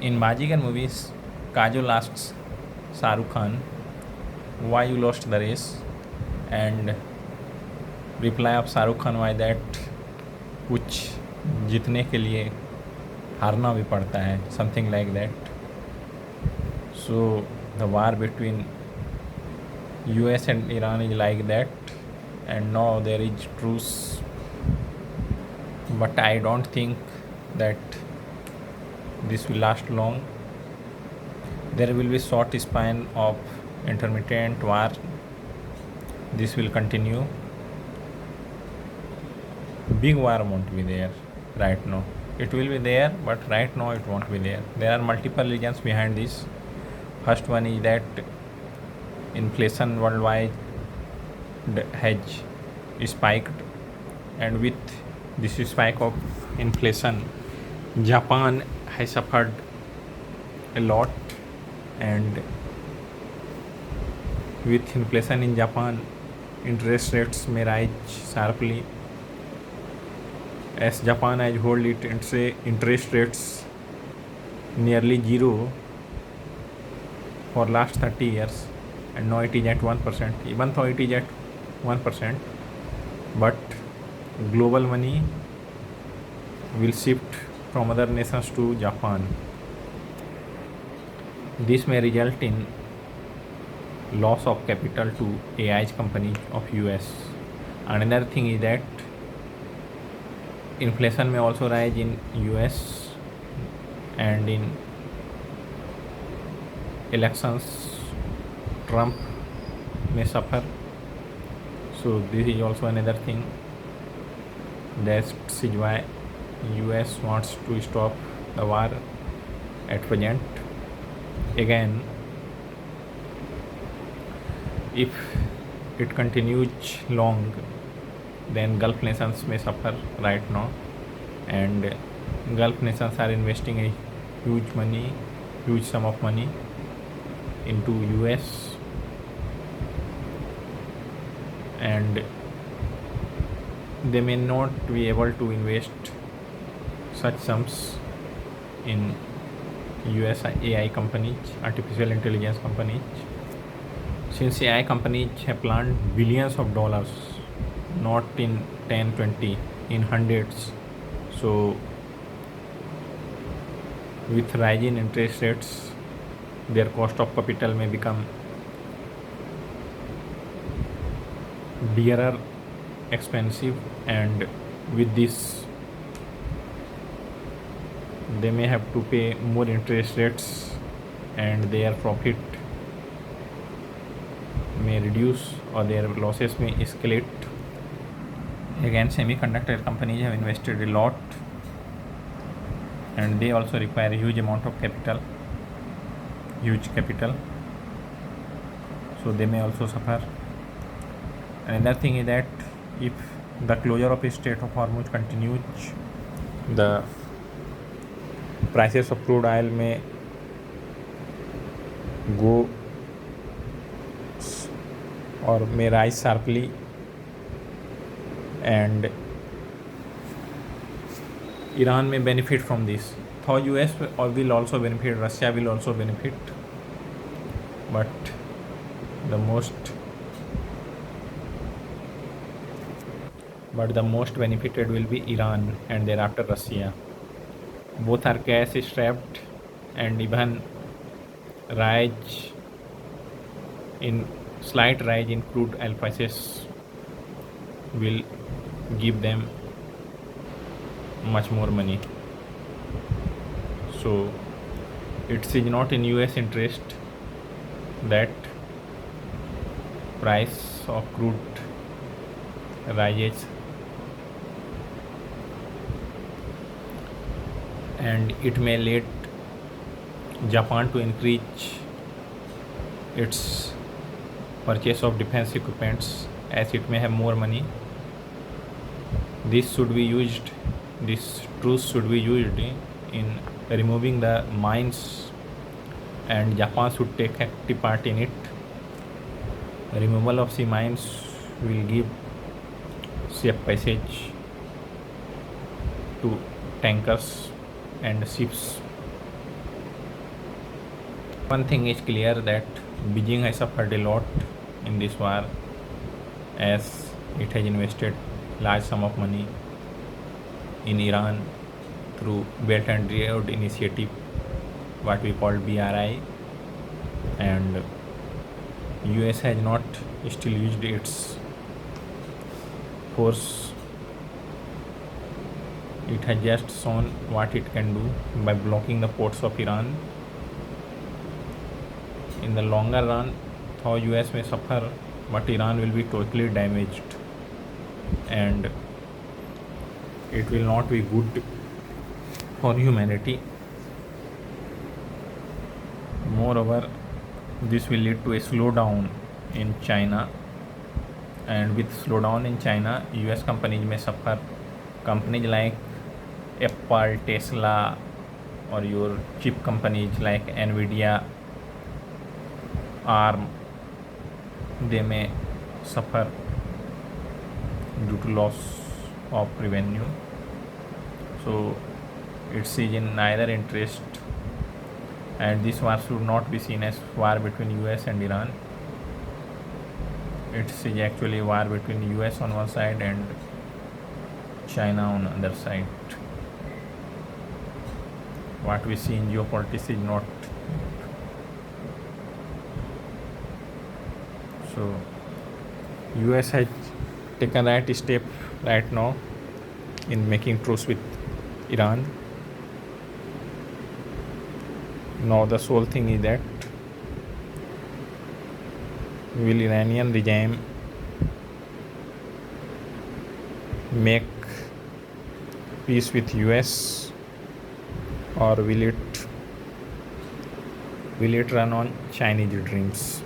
In Bajigar movies, Kajol asks Shah Rukh Khan, "Why you lost the race?" And reply of Shah Rukh Khan, "Why that कुछ जीतने के लिए हारना भी पड़ता है." Something like that. So the war between US and Iran is like that, and now there is truce, but I don't think that this will last long. There will be short span of intermittent war. This will continue. Big war won't be there right now. It will be there, but right now it won't be there. There are multiple reasons behind this. First one is that inflation worldwide has spiked, and with this spike of inflation, Japan has suffered a lot, and with inflation in Japan, interest rates may rise sharply. As Japan has hold its interest rates nearly zero for last 30 years, and now it is at 1%. Even though it is at 1%, but global money will shift from other nations to Japan. This may result in loss of capital to AI companies of US. Another thing is that inflation may also rise in US, and in elections Trump may suffer. So this is also another thing. That is why US wants to stop the war at present. Again, if it continues long, then Gulf nations may suffer right now, and Gulf nations are investing a huge sum of money into US, and they may not be able to invest such sums in US AI companies, artificial intelligence companies, since AI companies have planned billions of dollars, not in 10, 20, in hundreds. So with rising interest rates, their cost of capital may become dearer, expensive, and with this they may have to pay more interest rates, and their profit may reduce or their losses may escalate. Again, semiconductor companies have invested a lot, and they also require a huge amount of capital, so they may also suffer. Another thing is that if the closure of the Strait of Hormuz continues, the prices of crude oil may go or may rise sharply, and Iran may benefit from this. Though US will also benefit, Russia will also benefit, but the most benefited will be Iran, and thereafter Russia. Both are cash strapped, and even slight rise in crude oil prices will give them much more money. So it is not in US interest that price of crude rises, and it may lead Japan to increase its purchase of defense equipments, as it may have more money. This truce should be used in removing the mines, and Japan should take active part in it. Removal of sea mines will give safe passage to tankers and ships, One thing is clear that Beijing has suffered a lot in this war, as it has invested large sum of money in Iran through Belt and Road Initiative, what we call BRI, and US has not still used its force. It has just shown what it can do by blocking the ports of Iran. In the longer run, though US may suffer, but Iran will be totally damaged, and it will not be good for humanity. Moreover, this will lead to a slowdown in China, and with slowdown in China, US companies may suffer. Companies like Apple, Tesla, or your chip companies like Nvidia, ARM, they may suffer due to loss of revenue. So it's in neither interest, and this war should not be seen as war between US and Iran. It's actually war between US on one side and China on the other side. What we see in geopolitics is not. So US has taken right step right now in making truce with Iran. Now the sole thing is that will Iranian regime make peace with US, or will it run on Chinese dreams?